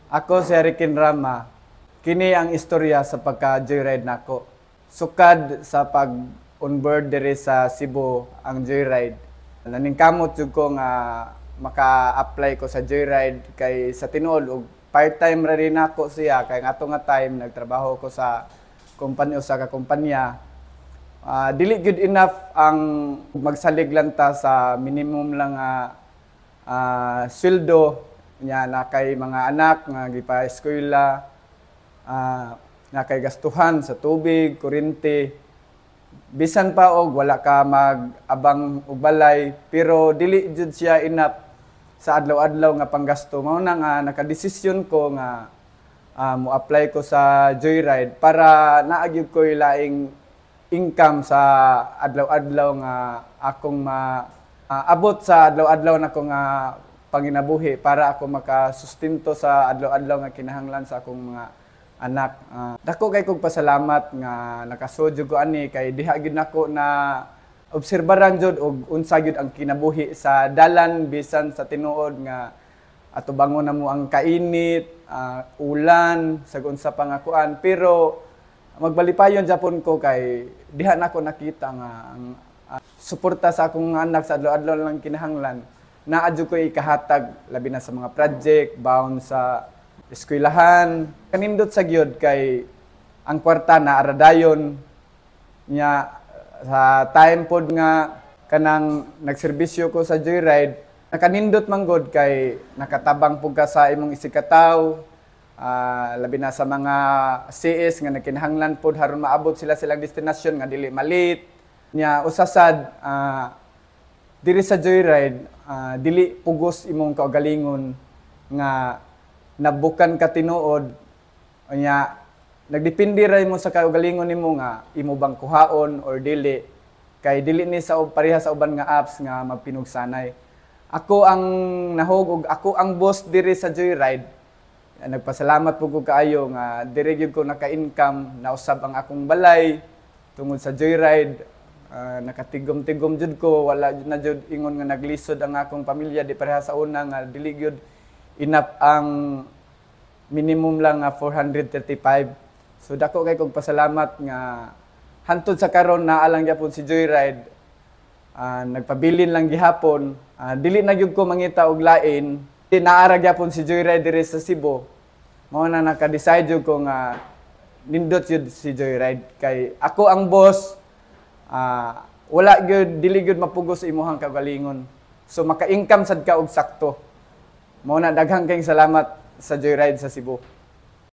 Ako si Rikin Rama. Kini ang istorya sa pagka-joyride nako. Sukad sa pag-onboard diri sa Cebu ang joyride. Naningkamot jud ko nga maka-apply ko sa joyride kay sa tinuod og part-time ra rin ako siya kay ato nga time nagtrabaho ko sa kumpanya sa kumpanya. Dili good enough ang magsalig lang ta sa minimum lang sweldo nya na kay mga anak nga gipa-eskwela, na kay gastuhan sa tubig, kuryente. Bisan pa og wala ka mag-abang og balay, pero dili jud siya enough sa adlaw-adlaw nga panggasto. Mao na nga nakadesisyon ko nga mo-apply ko sa joyride para naagid ko laing income sa adlaw-adlaw nga akong abot sa adlaw-adlaw na ko nga panginabuhi para ako makasustento sa adlaw-adlaw nga kinahanglan sa akong mga anak. Dako kay kog pasalamat nga nakasudyo ko ani kay diha gid nako na obserbaran jud og unsa gyud ang kinabuhi sa dalan bisan sa tinuod nga atubangon na mo ang kainit, ulan, sag unsa pa nga kuan, pero magbalipayon japon ko kay diha nako nakita nga ang suporta sa akong anak sa adlaw-adlaw lang kinahanglan naadyo ko ikahatag labi na sa mga project bound sa eskwelahan. Kanindot sa gyud kay ang kwarta na aradayon nya sa time pod nga kanang nagserbisyo ko sa joyride nakanindot manggod kay nakatabang pug ka sa imong isikataw, labi na sa mga CS nga nakinahanglan pod haron maabot sila silang destinasyon nga dili malit nya usasad diri sa joyride dili pugos imong kaugalingon nga nabukan ka tinuod nya nagdepende ra mo sa kaugalingon nimo nga imo bang kuhaon or dili kay dili ni sa pareha sa uban nga apps nga magpinugsanay. Ako ang nahog og ako ang boss diri sa joyride. Nagpasalamat pud ko kaayo nga diri gyud ko naka-income nausab ang akong balay tungod sa joyride. Nakatigom-tigom jud ko, wala na jud ingon nga naglisod ang akong pamilya di pareha sa una nga dili gyud enough ang minimum lang nga 435. So dako kay kog pasalamat nga hantod sa karon naa lang gyapon si joyride. Nagpabilin lang gihapon, dili na gyud ko mangita og lain. Naara gyapon si joyride diri sa Cebu. Mao na naka-decide jud ko nga nindot jud si joyride kay ako ang boss. Wala gyud dili gyud mapugos sa imuhang kaugalingon. So maka-income sad ka og sakto. Mao na daghang kayong salamat sa joyride sa Cebu.